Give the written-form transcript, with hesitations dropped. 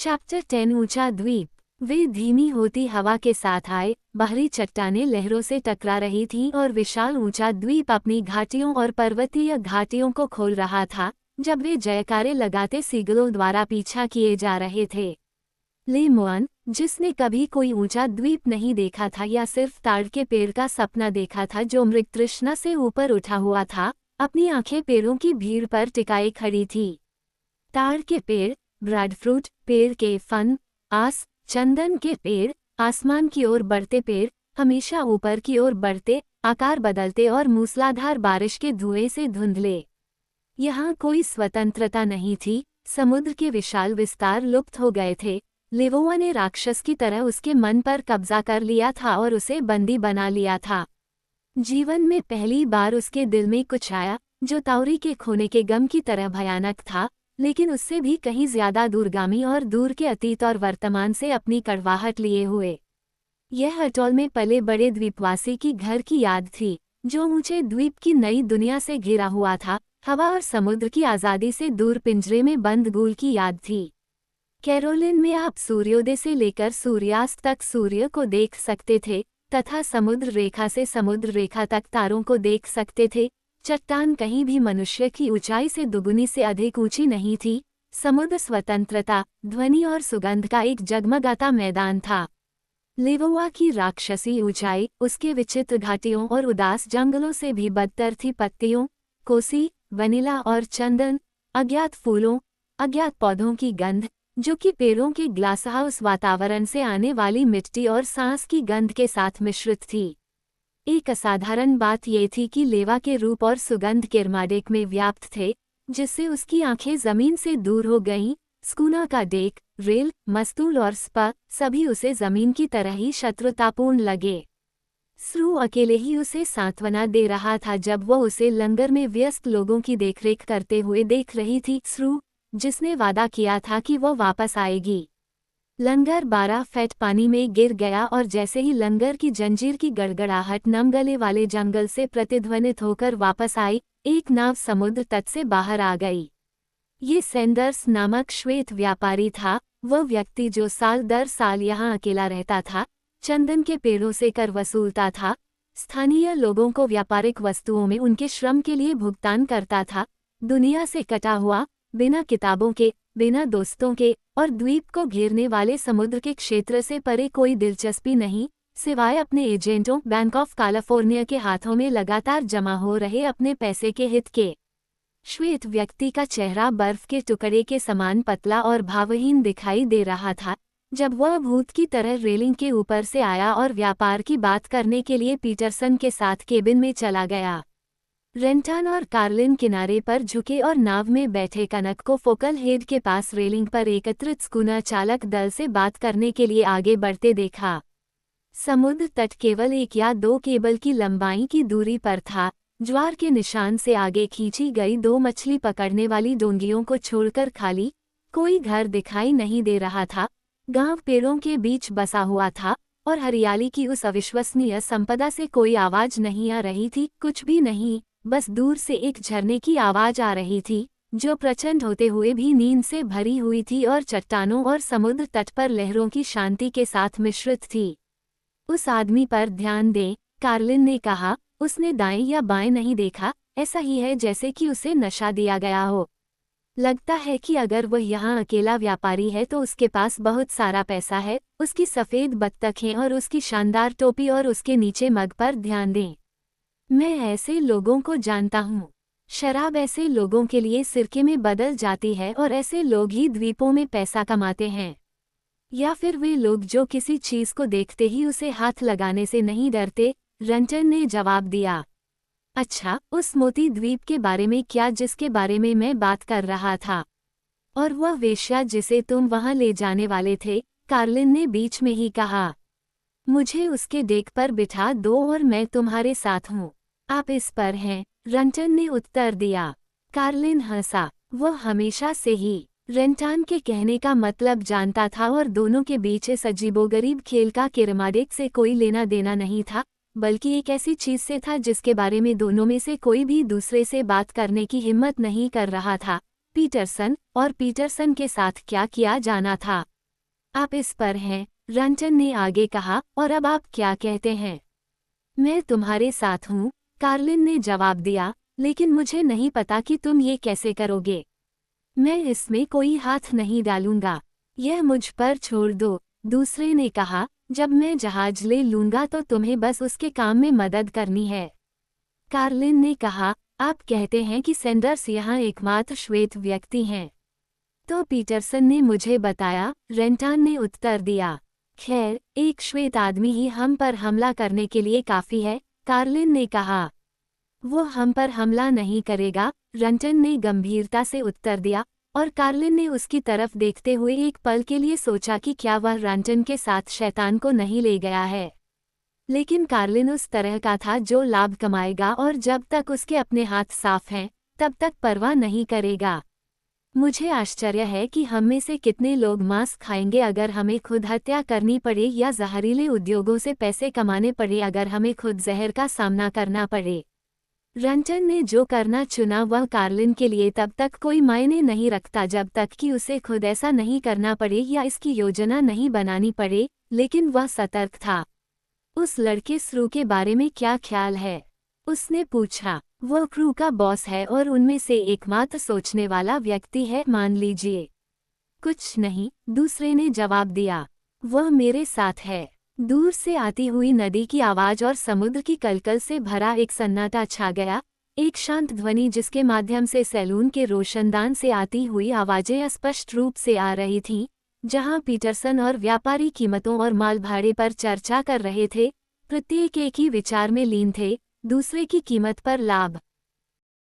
Chapter 10 ऊंचा द्वीप। वे धीमी होती हवा के साथ आए, बाहरी चट्टानें लहरों से टकरा रही थीं और विशाल ऊंचा द्वीप अपनी घाटियों और पर्वतीय घाटियों को खोल रहा था जब वे जयकारे लगाते सीगलों द्वारा पीछा किए जा रहे थे। ले मुआन, जिसने कभी कोई ऊंचा द्वीप नहीं देखा था या सिर्फ ताड़ के पेड़ का सपना देखा था जो मृग तृष्णा से ऊपर उठा हुआ था, अपनी आंखें पेड़ों की भीड़ पर टिकाए खड़ी थी। ताड़ के पेड़, ब्रेडफ्रूट पेड़ के फन, आस, चंदन के पेड़, आसमान की ओर बढ़ते पेड़, हमेशा ऊपर की ओर बढ़ते, आकार बदलते और मूसलाधार बारिश के धुएं से धुंधले। यहाँ कोई स्वतंत्रता नहीं थी, समुद्र के विशाल विस्तार लुप्त हो गए थे। लेवोआ ने राक्षस की तरह उसके मन पर कब्जा कर लिया था और उसे बंदी बना लिया था। जीवन में पहली बार उसके दिल में कुछ आया जो ताउरी के खोने के गम की तरह भयानक था, लेकिन उससे भी कहीं ज्यादा दूरगामी और दूर के अतीत और वर्तमान से अपनी कड़वाहट लिए हुए। यह अटोल में पले बड़े द्वीपवासी की घर की याद थी, जो ऊंचे द्वीप की नई दुनिया से घिरा हुआ था, हवा और समुद्र की आज़ादी से दूर पिंजरे में बंद गूल की याद थी। कैरोलिन में आप सूर्योदय से लेकर सूर्यास्त तक सूर्य को देख सकते थे तथा समुद्र रेखा से समुद्र रेखा तक तारों को देख सकते थे। चट्टान कहीं भी मनुष्य की ऊंचाई से दुगुनी से अधिक ऊंची नहीं थी। समुद्र स्वतंत्रता, ध्वनि और सुगंध का एक जगमगाता मैदान था। लेवोआ की राक्षसी ऊंचाई उसके विचित्र घाटियों और उदास जंगलों से भी बदतर थी। पत्तियों, कोसी, वनीला और चंदन, अज्ञात फूलों, अज्ञात पौधों की गंध, जो कि पेड़ों के ग्लासहाउस वातावरण से आने वाली मिट्टी और सांस की गंध के साथ मिश्रित थी। एक असाधारण बात ये थी कि लेवा के रूप और सुगंध किरमाडेक में व्याप्त थे, जिससे उसकी आंखें जमीन से दूर हो गईं। स्कूना का डेक, रेल, मस्तूल और स्पा सभी उसे जमीन की तरह ही शत्रुतापूर्ण लगे। स्रू अकेले ही उसे सांत्वना दे रहा था जब वह उसे लंगर में व्यस्त लोगों की देखरेख करते हुए देख रही थी। स्रू, जिसने वादा किया था कि वह वापस आएगी। लंगर 12 फीट पानी में गिर गया और जैसे ही लंगर की जंजीर की गड़गड़ाहट नम गले वाले जंगल से प्रतिध्वनित होकर वापस आई, एक नाव समुद्र तट से बाहर आ गई। ये सेंडर्स नामक श्वेत व्यापारी था, वह व्यक्ति जो साल दर साल यहाँ अकेला रहता था, चंदन के पेड़ों से कर वसूलता था, स्थानीय लोगों को व्यापारिक वस्तुओं में उनके श्रम के लिए भुगतान करता था। दुनिया से कटा हुआ, बिना किताबों के, बिना दोस्तों के और द्वीप को घेरने वाले समुद्र के क्षेत्र से परे कोई दिलचस्पी नहीं, सिवाय अपने एजेंटों बैंक ऑफ कैलिफोर्निया के हाथों में लगातार जमा हो रहे अपने पैसे के हित के। श्वेत व्यक्ति का चेहरा बर्फ के टुकड़े के समान पतला और भावहीन दिखाई दे रहा था जब वह भूत की तरह रेलिंग के ऊपर से आया और व्यापार की बात करने के लिए पीटरसन के साथ केबिन में चला गया। रेंटन और कार्लिन किनारे पर झुके और नाव में बैठे कनक को फोकल हेड के पास रेलिंग पर एकत्रित स्कूना चालक दल से बात करने के लिए आगे बढ़ते देखा। समुद्र तट केवल 1 या 2 केबल की लंबाई की दूरी पर था। ज्वार के निशान से आगे खींची गई 2 मछली पकड़ने वाली डोंगियों को छोड़कर खाली कोई घर दिखाई नहीं दे रहा था। गांव पेड़ों के बीच बसा हुआ था और हरियाली की उस अविश्वसनीय संपदा से कोई आवाज नहीं आ रही थी, कुछ भी नहीं, बस दूर से एक झरने की आवाज आ रही थी जो प्रचंड होते हुए भी नींद से भरी हुई थी और चट्टानों और समुद्र तट पर लहरों की शांति के साथ मिश्रित थी। उस आदमी पर ध्यान दें, कार्लिन ने कहा। उसने दाएं या बाएं नहीं देखा, ऐसा ही है जैसे कि उसे नशा दिया गया हो। लगता है कि अगर वह यहाँ अकेला व्यापारी है तो उसके पास बहुत सारा पैसा है। उसकी सफ़ेद बत्तखें और उसकी शानदार टोपी और उसके नीचे मग पर ध्यान दें। मैं ऐसे लोगों को जानता हूँ। शराब ऐसे लोगों के लिए सिरके में बदल जाती है और ऐसे लोग ही द्वीपों में पैसा कमाते हैं। या फिर वे लोग जो किसी चीज़ को देखते ही उसे हाथ लगाने से नहीं डरते, रेंटन ने जवाब दिया। अच्छा, उस मोती द्वीप के बारे में क्या जिसके बारे में मैं बात कर रहा था? और वह वेश्या जिसे तुम वहाँ ले जाने वाले थे, कार्लिन ने बीच में ही कहा। मुझे उसके डेक पर बिठा दो और मैं तुम्हारे साथ हूँ। आप इस पर हैं, रेंटन ने उत्तर दिया। कार्लिन हंसा। वह हमेशा से ही रेंटन के कहने का मतलब जानता था और दोनों के बीच इस अजीबोगरीब खेल का किरमाडेक से कोई लेना देना नहीं था, बल्कि एक ऐसी चीज से था जिसके बारे में दोनों में से कोई भी दूसरे से बात करने की हिम्मत नहीं कर रहा था। पीटरसन, और पीटरसन के साथ क्या किया जाना था। आप इस पर हैं, रंटन ने आगे कहा, और अब आप क्या कहते हैं? मैं तुम्हारे साथ हूँ, कार्लिन ने जवाब दिया, लेकिन मुझे नहीं पता कि तुम ये कैसे करोगे। मैं इसमें कोई हाथ नहीं डालूंगा। यह मुझ पर छोड़ दो, दूसरे ने कहा, जब मैं जहाज ले लूंगा तो तुम्हें बस उसके काम में मदद करनी है। कार्लिन ने कहा, आप कहते हैं कि सैंडर्स यहाँ एकमात्र श्वेत व्यक्ति हैं। तो पीटरसन ने मुझे बताया, रेंटान ने उत्तर दिया। खैर, एक श्वेत आदमी ही हम पर हमला करने के लिए काफी है, कार्लिन ने कहा। वो हम पर हमला नहीं करेगा, रंटन ने गंभीरता से उत्तर दिया, और कार्लिन ने उसकी तरफ देखते हुए एक पल के लिए सोचा कि क्या वह रंटन के साथ शैतान को नहीं ले गया है। लेकिन कार्लिन उस तरह का था जो लाभ कमाएगा और जब तक उसके अपने हाथ साफ हैं, तब तक परवाह नहीं करेगा। मुझे आश्चर्य है कि हम में से कितने लोग मांस खाएंगे अगर हमें खुद हत्या करनी पड़े, या जहरीले उद्योगों से पैसे कमाने पड़े अगर हमें खुद जहर का सामना करना पड़े। रंटन ने जो करना चुना वह कार्लिन के लिए तब तक कोई मायने नहीं रखता जब तक कि उसे खुद ऐसा नहीं करना पड़े या इसकी योजना नहीं बनानी पड़े, लेकिन वह सतर्क था। उस लड़के स्रू के बारे में क्या ख्याल है? उसने पूछा। वह क्रू का बॉस है और उनमें से एकमात्र सोचने वाला व्यक्ति है, मान लीजिए। कुछ नहीं, दूसरे ने जवाब दिया। वह मेरे साथ है। दूर से आती हुई नदी की आवाज और समुद्र की कलकल से भरा एक सन्नाटा छा गया, एक शांत ध्वनि जिसके माध्यम से सैलून के रोशनदान से आती हुई आवाजें स्पष्ट रूप से आ रही थीं, जहां पीटरसन और व्यापारी कीमतों और माल भाड़े पर चर्चा कर रहे थे। प्रत्येक एक ही विचार में लीन थे, दूसरे की कीमत पर लाभ।